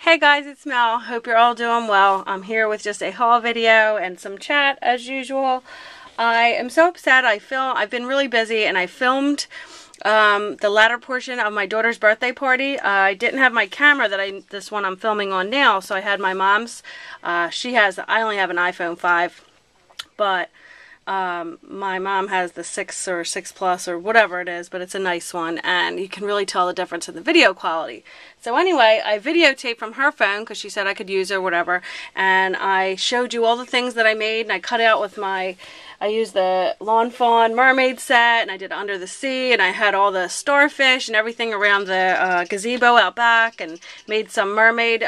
Hey guys, it's Mel. Hope you're all doing well. I'm here with just a haul video and some chat as usual. I am so upset. I've been really busy and I filmed the latter portion of my daughter's birthday party. I didn't have my camera this one I'm filming on now, so I had my mom's. I only have an iPhone 5, but my mom has the 6 or 6 Plus or whatever it is, but it's a nice one, and you can really tell the difference in the video quality. So anyway, I videotaped from her phone because she said I could use it or whatever, and I showed you all the things that I made, and I cut out with I used the Lawn Fawn mermaid set, and I did Under the Sea, and I had all the starfish and everything around the gazebo out back, and made some mermaid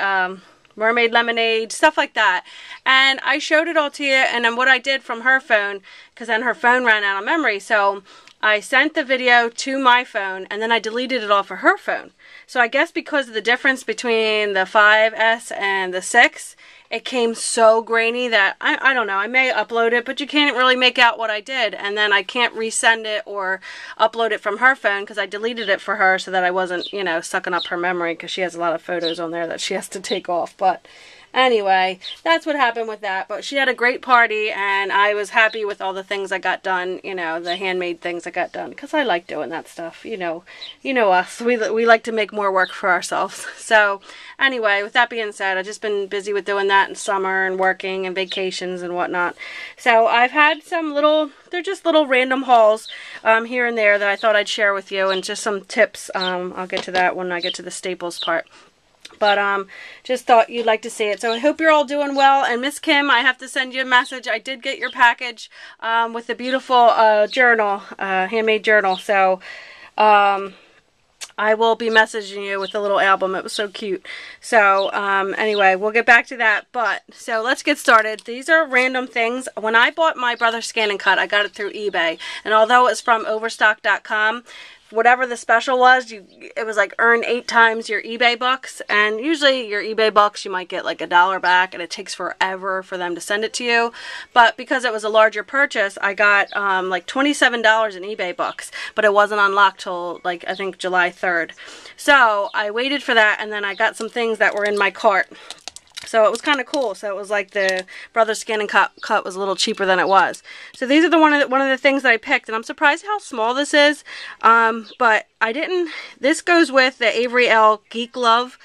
lemonade, stuff like that. And I showed it all to you, and then what I did from her phone, because then her phone ran out of memory, so I sent the video to my phone, and then I deleted it off of her phone. So I guess because of the difference between the 5S and the 6, it came so grainy that, I don't know, I may upload it, but you can't really make out what I did. And then I can't resend it or upload it from her phone because I deleted it for her so that I wasn't, you know, sucking up her memory, because she has a lot of photos on there that she has to take off. But anyway, that's what happened with that. But she had a great party, and I was happy with all the things I got done, you know, the handmade things I got done, because I like doing that stuff. You know us. We like to make more work for ourselves. So anyway, with that being said, I've just been busy with doing that in summer and working and vacations and whatnot. So I've had some they're just little random hauls here and there that I thought I'd share with you, and just some tips. I'll get to that when I get to the staples part. But just thought you'd like to see it. So I hope you're all doing well. And Miss Kim, I have to send you a message. I did get your package with the beautiful journal, handmade journal. So I will be messaging you with a little album. It was so cute. So anyway, we'll get back to that. But so let's get started. These are random things. When I bought my brother Scan and Cut, I got it through eBay. And although it's from Overstock.com, whatever the special was, it was like earn 8 times your eBay bucks, and usually your eBay bucks you might get like $1 back, and it takes forever for them to send it to you. But because it was a larger purchase, I got like $27 in eBay bucks, but it wasn't unlocked till like I think July 3rd. So I waited for that, and then I got some things that were in my cart. So it was kind of cool. So it was like the Brothers Scan and Cut was a little cheaper than it was. So these are one of the things that I picked, and I'm surprised how small this is. But I didn't. This goes with the Avery L. Geek Love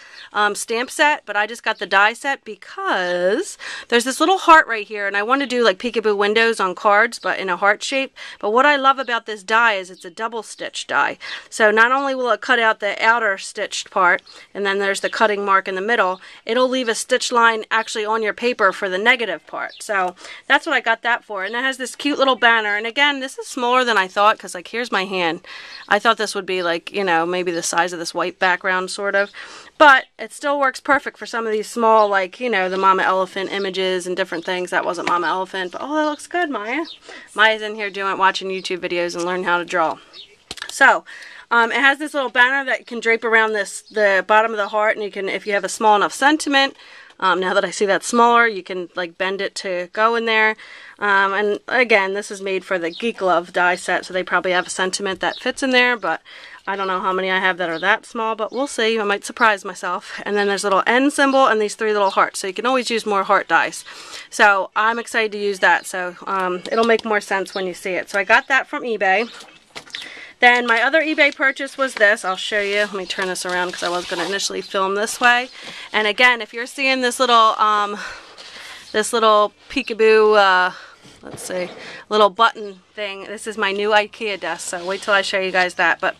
stamp set, but I just got the die set because there's this little heart right here, and I want to do like peekaboo windows on cards, but in a heart shape. But what I love about this die is it's a double stitch die. So not only will it cut out the outer stitched part, and then there's the cutting mark in the middle, it'll leave a stitch line actually on your paper for the negative part. So that's what I got that for. And it has this cute little banner, and again, this is smaller than I thought, because like here's my hand. I thought this would be like, you know, maybe the size of this white background sort of, but it still works perfect for some of these small, like, you know, the Mama Elephant images and different things. That wasn't Mama Elephant, but oh, that looks good, Maya. Maya's in here watching YouTube videos and learning how to draw. So it has this little banner that you can drape around the bottom of the heart, and you can, if you have a small enough sentiment. Now that I see that smaller, you can like bend it to go in there. And again, this is made for the Geek Love die set, so they probably have a sentiment that fits in there, but I don't know how many I have that are that small, but we'll see. I might surprise myself. And then there's a little N symbol and these 3 little hearts, so you can always use more heart dies. So I'm excited to use that, so it'll make more sense when you see it. So I got that from eBay. Then my other eBay purchase was this. I'll show you. Let me turn this around because I was going to initially film this way. And again, if you're seeing this little peekaboo, let's see, little button thing, this is my new IKEA desk. So wait till I show you guys that. But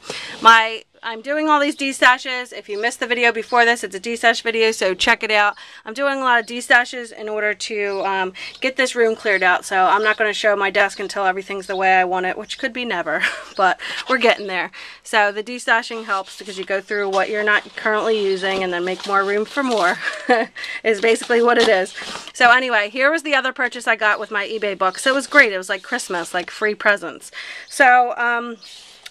I'm doing all these destashes. If you missed the video before this, it's a destash video, so check it out. I'm doing a lot of destashes in order to get this room cleared out, so I'm not going to show my desk until everything's the way I want it, which could be never, but we're getting there. So the destashing helps because you go through what you're not currently using and then make more room for more is basically what it is. So anyway, here was the other purchase I got with my eBay book. So it was great. It was like Christmas, like free presents. So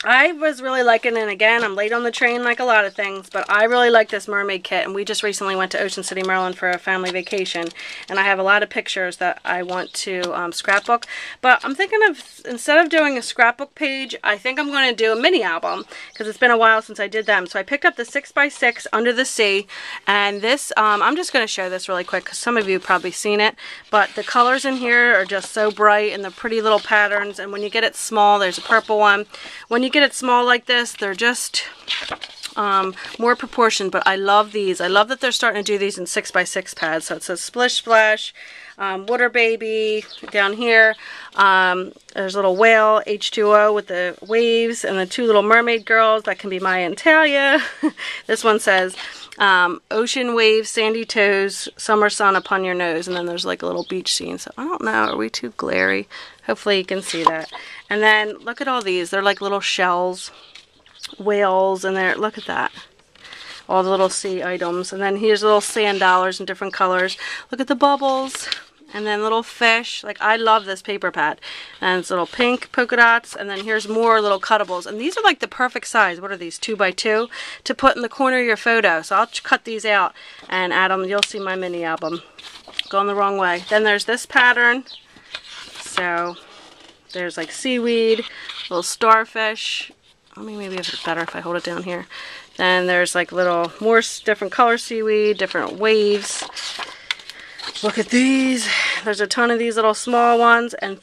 I was really liking it. Again, I'm late on the train like a lot of things, but I really like this mermaid kit, and we just recently went to Ocean City, Maryland for a family vacation, and I have a lot of pictures that I want to scrapbook, but I'm thinking of, instead of doing a scrapbook page, I think I'm going to do a mini album, because it's been a while since I did them. So I picked up the 6x6 Under the Sea, and this, I'm just going to show this really quick, because some of you have probably seen it, but the colors in here are just so bright, and the pretty little patterns, and when you get it small, there's a purple one. When you get it small like this, they're just more proportioned, but I love these. I love that they're starting to do these in 6x6 pads. So it says Splish Splash, Water Baby down here. There's a little whale, H2O with the waves, and the two little mermaid girls. That can be Maya and Talia. This one says ocean waves, sandy toes, summer sun upon your nose, and then there's like a little beach scene. So I don't know, are we too glary? Hopefully you can see that. And then look at all these. They're like little shells, whales, and there, look at that. All the little sea items. And then here's little sand dollars in different colors. Look at the bubbles. And then little fish. Like, I love this paper pad. And it's little pink polka dots. And then here's more little cuttables. And these are like the perfect size. What are these, 2x2? To put in the corner of your photo. So I'll cut these out and add them. You'll see my mini album. Going the wrong way. Then there's this pattern. So there's like seaweed, little starfish. I mean, maybe it's better if I hold it down here. Then there's like little more different color seaweed, different waves. Look at these. There's a ton of these little small ones, and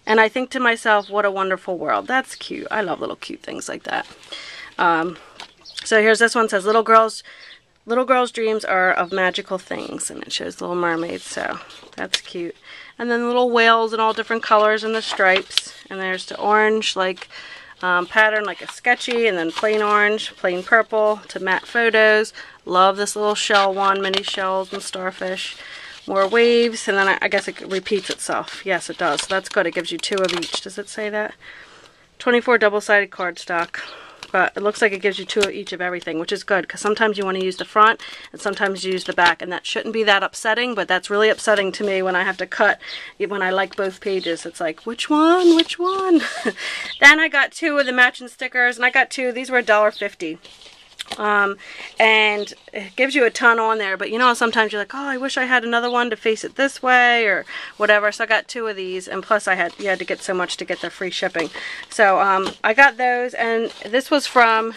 I think to myself, what a wonderful world. That's cute. I love little cute things like that. So here's this one, says little girls' dreams are of magical things, and it shows little mermaids, so that's cute. And then little whales in all different colors and the stripes. And there's the orange, like pattern, like a sketchy, and then plain orange, plain purple to matte photos. Love this little shell one, mini shells and starfish. More waves, and then I guess it repeats itself. Yes, it does. So that's good. It gives you 2 of each. Does it say that? 24 double-sided cardstock. But it looks like it gives you 2 of each of everything, which is good, because sometimes you want to use the front and sometimes you use the back, and that shouldn't be that upsetting, but that's really upsetting to me when I have to cut, when I like both pages. It's like, which one? Which one? Then I got 2 of the matching stickers, and I got 2. These were $1.50. And it gives you a ton on there, but you know, sometimes you're like, oh, I wish I had another one to face it this way or whatever. So I got 2 of these, and plus you had to get so much to get the free shipping. So I got those, and this was from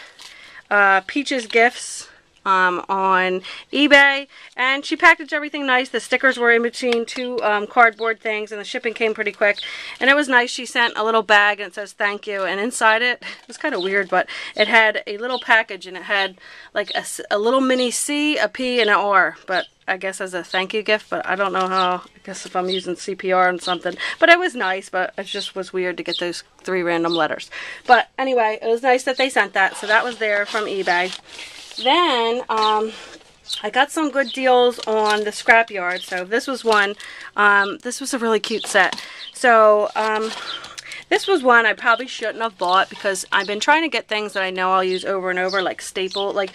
Peach's Gifts on eBay, and she packaged everything nice. The stickers were in between 2 cardboard things, and the shipping came pretty quick, and it was nice. She sent a little bag, and it says thank you, and inside it was kind of weird, but it had a little package, and it had like a little mini C, a P, and an R, but I guess as a thank you gift, but I don't know how. I guess if I'm using CPR and something, but it was nice, but it just was weird to get those 3 random letters. But anyway, it was nice that they sent that, so that was there from eBay. Then I got some good deals on the Scrapyard. So this was one. This was a really cute set. So this was one I probably shouldn't have bought, because I've been trying to get things that I know I'll use over and over, like staple, like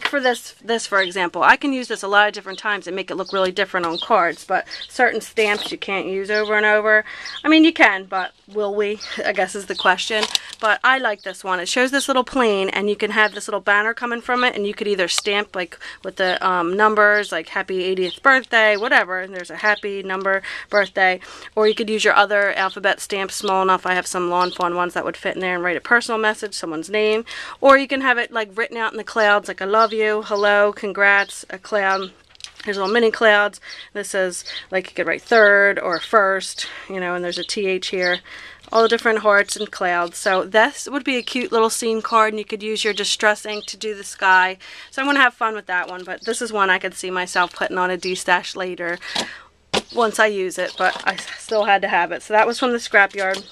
for this for example. I can use this a lot of different times and make it look really different on cards, but certain stamps you can't use over and over. I mean, you can, but will we? I guess is the question. But I like this one. It shows this little plane, and you can have this little banner coming from it, and you could either stamp like with the numbers, like happy 80th birthday, whatever, and there's a happy number birthday, or you could use your other alphabet stamps small enough. I have some Lawn Fawn ones that would fit in there, and write a personal message, someone's name, or you can have it like written out in the clouds, like I love you, hello, congrats, a cloud. Here's little mini clouds. This says, like, you could write third or first, you know, and there's a TH here. All the different hearts and clouds. So this would be a cute little scene card, and you could use your distress ink to do the sky. So I'm going to have fun with that one, but this is one I could see myself putting on a D-stash later once I use it, but I still had to have it. So that was from the Scrapyard.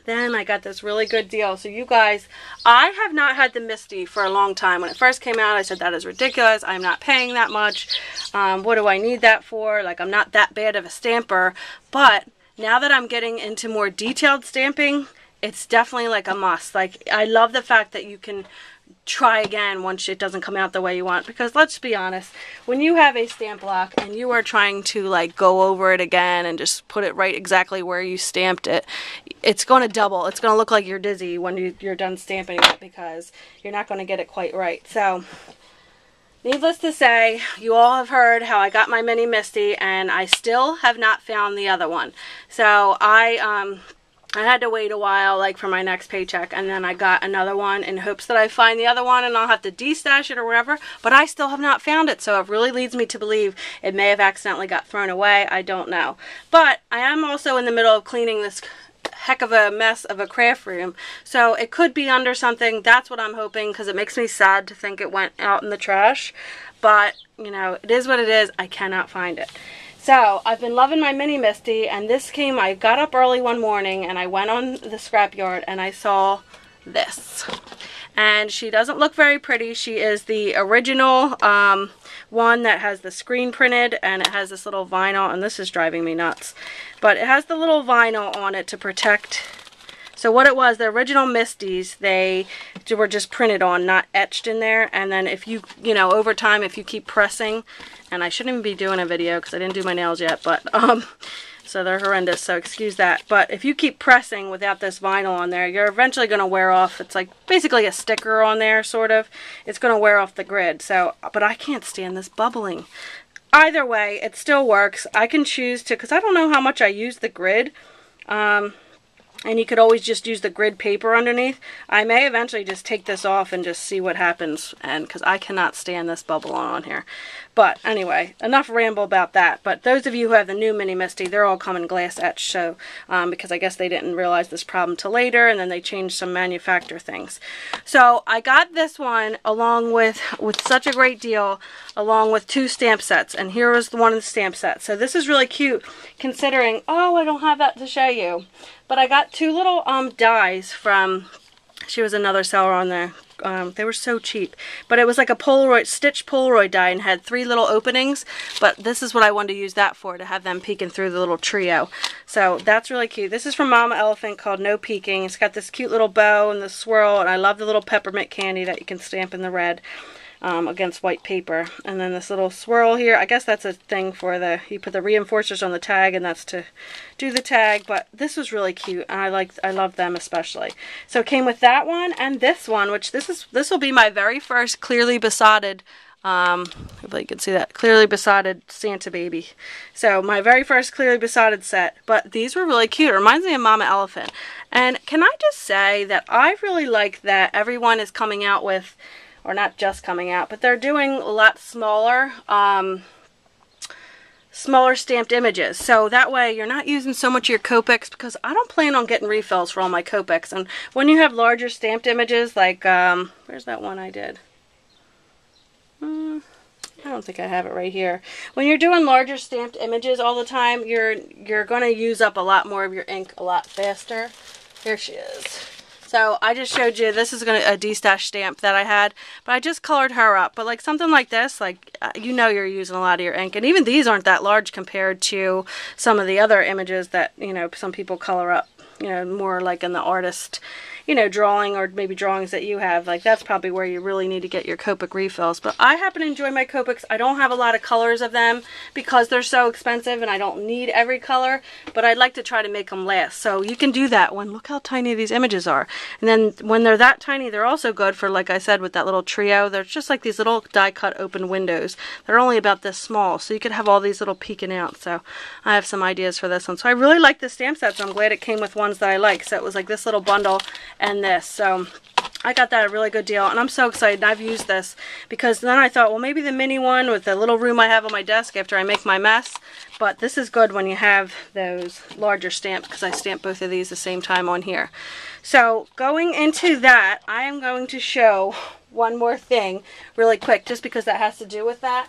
Then I got this really good deal. So you guys, I have not had the Misty for a long time. When it first came out, I said that is ridiculous. I'm not paying that much. What do I need that for? Like, I'm not that bad of a stamper. But now that I'm getting into more detailed stamping, it's definitely like a must. Like, I love the fact that you can try again once it doesn't come out the way you want. Because let's be honest, when you have a stamp block and you are trying to like go over it again and just put it right exactly where you stamped it, it's going to double. It's going to look like you're dizzy when you're done stamping it, because you're not going to get it quite right. So needless to say, you all have heard how I got my mini Misty, and I still have not found the other one. So I had to wait a while, like for my next paycheck, and then I got another one in hopes that I find the other one and I'll have to destash it or whatever, but I still have not found it, so it really leads me to believe it may have accidentally got thrown away. I don't know. But I am also in the middle of cleaning this heck of a mess of a craft room, so it could be under something. That's what I'm hoping, because it makes me sad to think it went out in the trash, but you know, it is what it is. I cannot find it. So I've been loving my mini Misty, and this came, I got up early one morning and I went on the scrapyard and I saw this. And she doesn't look very pretty. She is the original one that has the screen printed, and it has this little vinyl, and this is driving me nuts. But it has the little vinyl on it to protect. So what it was, the original Misties, they were just printed on, not etched in there. And then if you know, over time, if you keep pressing, and I shouldn't even be doing a video because I didn't do my nails yet, but so they're horrendous, so excuse that. But if you keep pressing without this vinyl on there, you're eventually going to wear off. It's like basically a sticker on there, sort of. It's going to wear off the grid. So, but I can't stand this bubbling. Either way, it still works. I can choose to, because I don't know how much I use the grid. And you could always just use the grid paper underneath. I may eventually just take this off and just see what happens, and because I cannot stand this bubble on here. But anyway, enough ramble about that. But those of you who have the new mini Misty, they're all coming glass etched, so because I guess they didn't realize this problem till later, and then they changed some manufacturer things. So I got this one along with such a great deal, along with 2 stamp sets, and here is one of the stamp sets. So this is really cute, considering, oh, I don't have that to show you. But I got 2 little dies from, she was another seller on there. They were so cheap. But it was like a Polaroid, stitched Polaroid die, and had 3 little openings. But this is what I wanted to use that for, to have them peeking through the little trio. So that's really cute. This is from Mama Elephant, called No Peeking. It's got this cute little bow and the swirl, and I love the little peppermint candy that you can stamp in the red. Against white paper. And then this little swirl here, I guess that's a thing for you put the reinforcers on the tag, and that's to do the tag. But this was really cute, and I love them especially. So it came with that one and this one, which this will be my very first clearly besotted, hopefully you can see that, clearly besotted Santa baby. So my very first clearly besotted set. But these were really cute. It reminds me of Mama Elephant. And can I just say that I really like that everyone is coming out with, or not just coming out, but they're doing a lot smaller, smaller stamped images. So that way you're not using so much of your Copics, because I don't plan on getting refills for all my Copics. And when you have larger stamped images, like, where's that one I did? I don't think I have it right here. When you're doing larger stamped images all the time, you're going to use up a lot more of your ink a lot faster. Here she is. So I just showed you, this is a destash stamp that I had, but I just colored her up. But like something like this, like you know you're using a lot of your ink, and even these aren't that large compared to some of the other images that, you know, some people color up, you know, more like in the artist, you know, drawing, or maybe drawings that you have. Like that's probably where you really need to get your Copic refills. But I happen to enjoy my Copics. I don't have a lot of colors of them because they're so expensive and I don't need every color, but I'd like to try to make them last. So you can do that when, look how tiny these images are. And then when they're that tiny, they're also good for, like I said, with that little trio. They're just like these little die cut open windows. They're only about this small, so you could have all these little peeking out. So I have some ideas for this one. So I really like the stamp set, so I'm glad it came with ones that I like. So it was like this little bundle and this. So I got that a really good deal, and I'm so excited. I've used this because then I thought, well, maybe the mini one with the little room I have on my desk after I make my mess. But this is good when you have those larger stamps, because I stamped both of these the same time on here. So going into that, I am going to show one more thing really quick, just because that has to do with that.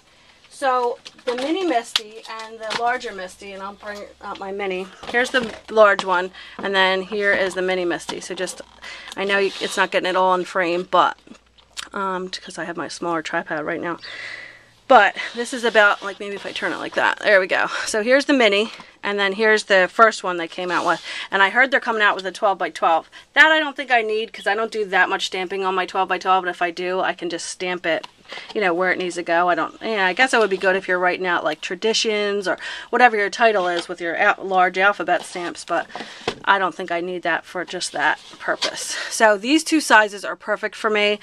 So the mini Misty and the larger Misty, and I'll bring out my mini. Here's the large one, and then here is the mini Misty. So just, I know it's not getting it all in frame, but because I have my smaller tripod right now. But this is about, like, maybe if I turn it like that. There we go. So here's the mini, and then here's the first one they came out with. And I heard they're coming out with a 12 by 12. That I don't think I need, because I don't do that much stamping on my 12 by 12. And if I do, I can just stamp it, you know, where it needs to go. I guess it would be good if you're writing out like traditions or whatever your title is with your large alphabet stamps, but I don't think I need that for just that purpose. So these two sizes are perfect for me.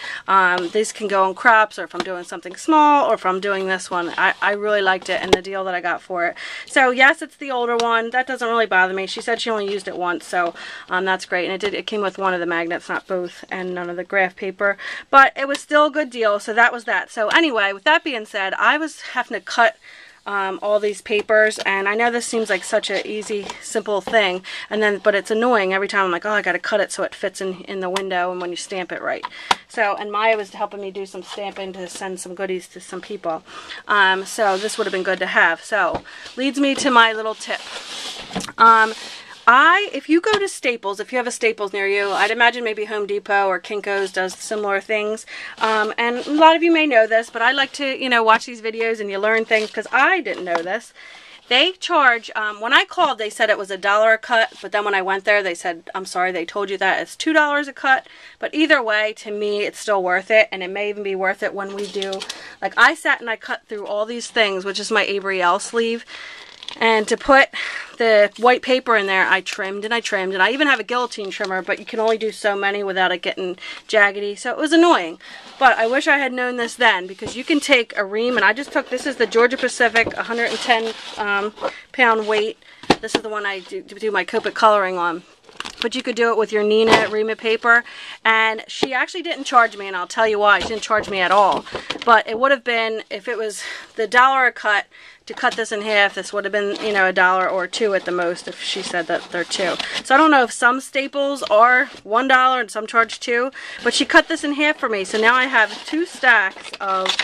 These can go in crops, or if I'm doing something small, or if I'm doing this one. I really liked it and the deal that I got for it. So yes, it's the older one. That doesn't really bother me. She said she only used it once, so that's great. And it came with one of the magnets, not both, and none of the graph paper. But it was still a good deal, so that was that. So anyway, with that being said, I was having to cut all these papers, and I know this seems like such an easy, simple thing, but it's annoying every time. I'm like, oh, I gotta cut it so it fits in the window and when you stamp it right. So, and Maya was helping me do some stamping to send some goodies to some people. So this would have been good to have. So, leads me to my little tip. If you go to Staples, if you have a Staples near you, I'd imagine maybe Home Depot or Kinko's does similar things. And a lot of you may know this, but I like to, you know, watch these videos and you learn things, because I didn't know this. They charge, when I called, they said it was $1 a cut, but then when I went there, they said, I'm sorry, they told you that it's $2 a cut. But either way, to me, it's still worth it, and it may even be worth it when we do, like, I sat and I cut through all these things, which is my Avery L sleeve. And to put the white paper in there, I trimmed and I trimmed, and I even have a guillotine trimmer, but you can only do so many without it getting jaggedy, so it was annoying. But I wish I had known this then, because you can take a ream, and I just took, this is the Georgia Pacific 110 pound weight. This is the one I do my Copic coloring on. But you could do it with your Nina ream paper, and she actually didn't charge me, and I'll tell you why. She didn't charge me at all. But it would have been, if it was the $1 a cut to cut this in half, this would have been, you know, $1 or $2 at the most, if she said that they're $2. So I don't know if some Staples are $1 and some charge $2, but she cut this in half for me. So now I have 2 stacks of,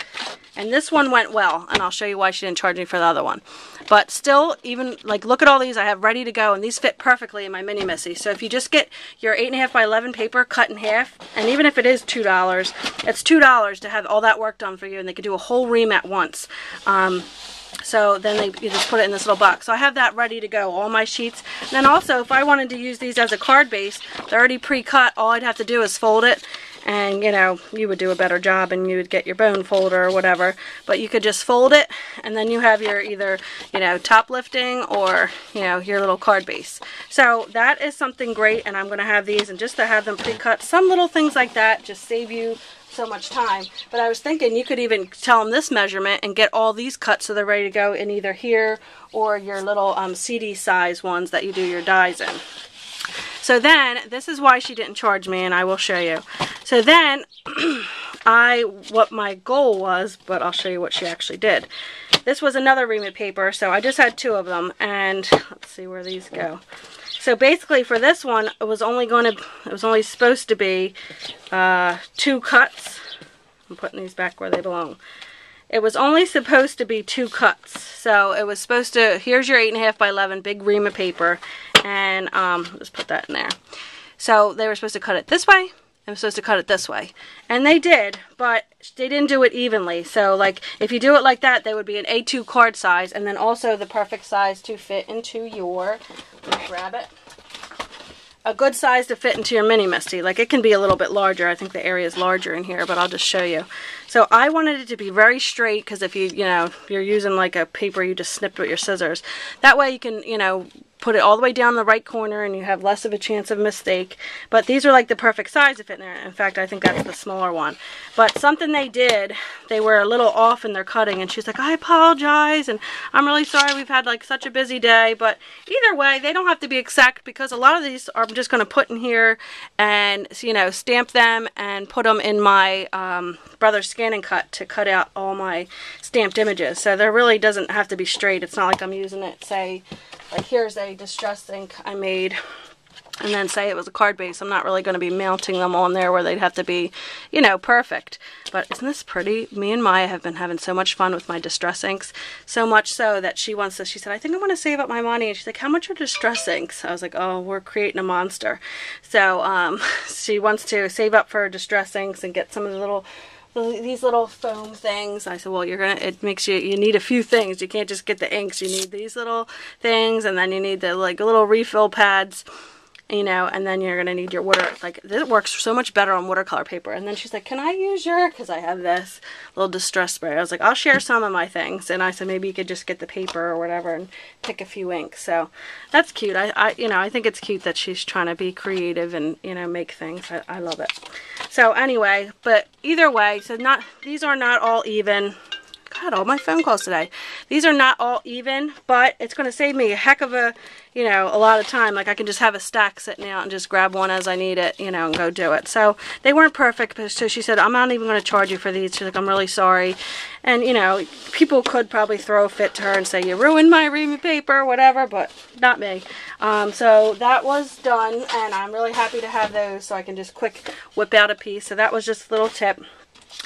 and this one went well, and I'll show you why she didn't charge me for the other one. But still, even, like, look at all these I have ready to go, and these fit perfectly in my mini Missy. So if you just get your 8.5 by 11 paper cut in half, and even if it is $2, it's $2 to have all that work done for you, and they could do a whole ream at once. So then you just put it in this little box. So I have that ready to go, all my sheets. And then also, if I wanted to use these as a card base, they're already pre-cut. All I'd have to do is fold it, and, you know, you would do a better job, and you would get your bone folder or whatever. But you could just fold it, and then you have your either, you know, top lifting or, you know, your little card base. So that is something great, and I'm going to have these, and just to have them pre-cut, some little things like that just save you so much time. But I was thinking you could even tell them this measurement and get all these cut so they're ready to go in either here or your little CD size ones that you do your dies in. So then, this is why she didn't charge me, and I will show you. So then, what my goal was, but I'll show you what she actually did. This was another ream paper, so I just had 2 of them, and let's see where these go. So basically, for this one, it was only supposed to be 2 cuts. I'm putting these back where they belong. It was only supposed to be 2 cuts. So it was supposed to, here's your 8.5 by 11 big ream paper, and let's put that in there. So they were supposed to cut it this way, and I'm supposed to cut it this way. And they did, but they didn't do it evenly. So, like, if you do it like that, they would be an A2 card size, and then also the perfect size to fit into your, let me grab it, a good size to fit into your mini Misty. Like, it can be a little bit larger. I think the area is larger in here, but I'll just show you. So I wanted it to be very straight, because if you know, you're using like a paper you just snipped with your scissors, that way you can, you know, put it all the way down the right corner and you have less of a chance of mistake. But these are like the perfect size to fit in there. In fact, I think that's the smaller one. But something they did, they were a little off in their cutting, and she's like, I apologize, and I'm really sorry, we've had like such a busy day. But either way, they don't have to be exact, because a lot of these I'm just going to put in here and, you know, stamp them and put them in my brother's scan and cut to cut out all my stamped images. So there really doesn't have to be straight. It's not like I'm using it, say, like here's a distress ink I made, and then say it was a card base. I'm not really going to be mounting them on there where they'd have to be, you know, perfect. But isn't this pretty? Me and Maya have been having so much fun with my distress inks, so much so that she wants this. She said, I think I want to save up my money. And she's like, how much are distress inks? I was like, oh, we're creating a monster. So she wants to save up for distress inks and get some of the little these little foam things. I said, well, it makes you need a few things. You can't just get the inks. You need these little things, and then you need the like little refill pads, you know, and then you're going to need your this works so much better on watercolor paper. And then she's like, can I use because I have this little distress spray. I was like, I'll share some of my things. And I said, maybe you could just get the paper or whatever and pick a few inks. So that's cute. I think it's cute that she's trying to be creative and, you know, make things. I love it. So anyway, but either way, so these are not all even. God, all my phone calls today. These are not all even, but it's going to save me a heck of a lot of time. Like I can just have a stack sitting out and just grab one as I need it, you know, and go do it. So they weren't perfect, but so she said, I'm not even going to charge you for these. She's like, I'm really sorry. And, you know, people could probably throw a fit to her and say, you ruined my ream paper, whatever, but not me. So that was done, and I'm really happy to have those so I can just quick whip out a piece. So that was just a little tip.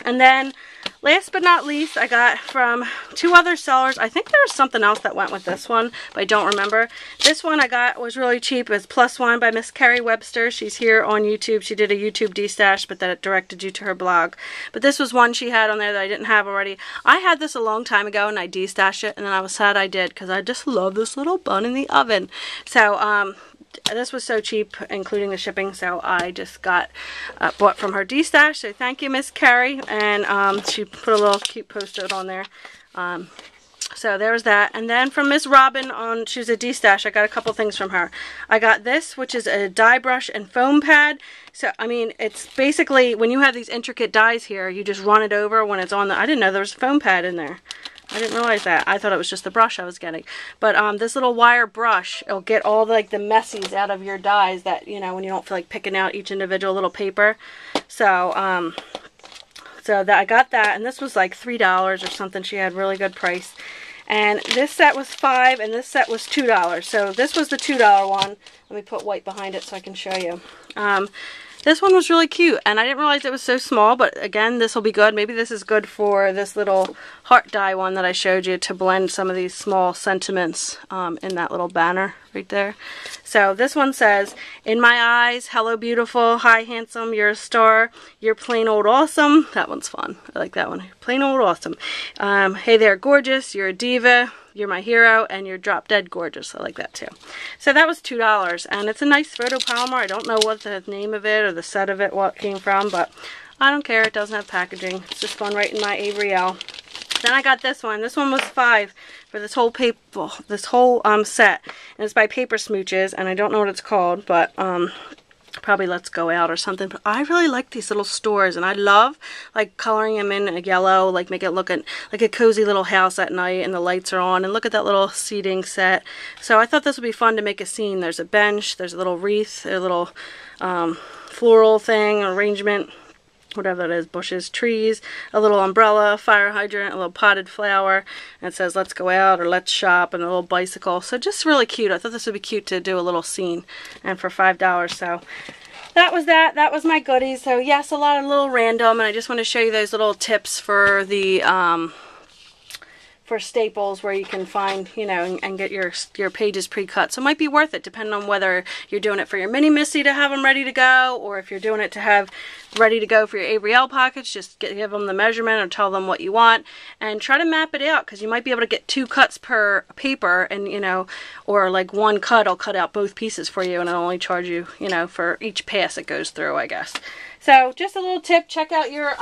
And then last but not least, I got from 2 other sellers. I think there was something else that went with this one, but I don't remember. This one I got was really cheap. It was Plus One by Miss Carrie Webster. She's here on YouTube. She did a YouTube de-stash, but that directed you to her blog. But this was one she had on there that I didn't have already. I had this a long time ago, and I de-stashed it, and then I was sad I did, because I just love this little bun in the oven. So, this was so cheap, including the shipping, so I just got bought from her de-stash. So thank you, Miss Carrie. And she put a little cute post-it on there. So there was that. And then from Miss Robin, she was a de-stash, I got a couple things from her. I got this, which is a die brush and foam pad. So, I mean, it's basically, when you have these intricate dies here, you just run it over when it's on the, I didn't know there was a foam pad in there. I didn't realize that. I thought it was just the brush I was getting. But this little wire brush, it'll get all the messies out of your dies that, you know, when you don't feel like picking out each individual little paper. So, I got that, and this was like $3 or something. She had really good price. And this set was $5, and this set was $2. So this was the $2 one. Let me put white behind it so I can show you. This one was really cute, and I didn't realize it was so small, but again, this will be good. Maybe this is good for this little heart die one that I showed you to blend some of these small sentiments in that little banner right there. So this one says, in my eyes, hello beautiful, hi handsome, you're a star, you're plain old awesome. That one's fun. I like that one. Plain old awesome. Hey there, gorgeous, you're a diva. You're my hero, and you're drop dead gorgeous. I like that too. So that was $2, and it's a nice photopolymer. I don't know what the name of it or the set of it, what it came from, but I don't care. It doesn't have packaging. It's just fun right in my Avery L. Then I got this one. This one was $5 for this whole paper, this whole set, and it's by Paper Smooches, and I don't know what it's called, but probably Let's Go Out or something. But I really like these little stores, and I love like coloring them in a yellow, like make it look like a cozy little house at night and the lights are on, and look at that little seating set. So I thought this would be fun to make a scene. There's a bench, there's a little wreath, a little floral thing, arrangement, whatever that is, bushes, trees, a little umbrella, fire hydrant, a little potted flower, and it says let's go out or let's shop, and a little bicycle. So just really cute. I thought this would be cute to do a little scene, and for $5. So that was that. That was my goodies. So yes, a lot of little random, and I just want to show you those little tips for the for staples where you can find, you know, and get your pages pre-cut. So it might be worth it depending on whether you're doing it for your mini Missy to have them ready to go, or if you're doing it to have ready to go for your Avery L pockets. Just give them the measurement or tell them what you want, and try to map it out, because you might be able to get 2 cuts per paper, and you know, or like 1 cut will cut out both pieces for you, and it'll only charge you, you know, for each pass it goes through, I guess. So just a little tip, check out your,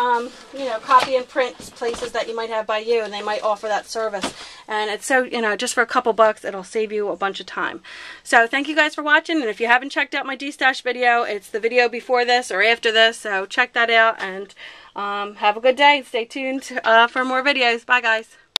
you know, copy and print places that you might have by you, and they might offer that service. And it's so, you know, just for a couple bucks, it'll save you a bunch of time. So thank you guys for watching, and if you haven't checked out my de-stash video, it's the video before this or after this, so check that out, and have a good day. Stay tuned for more videos. Bye, guys.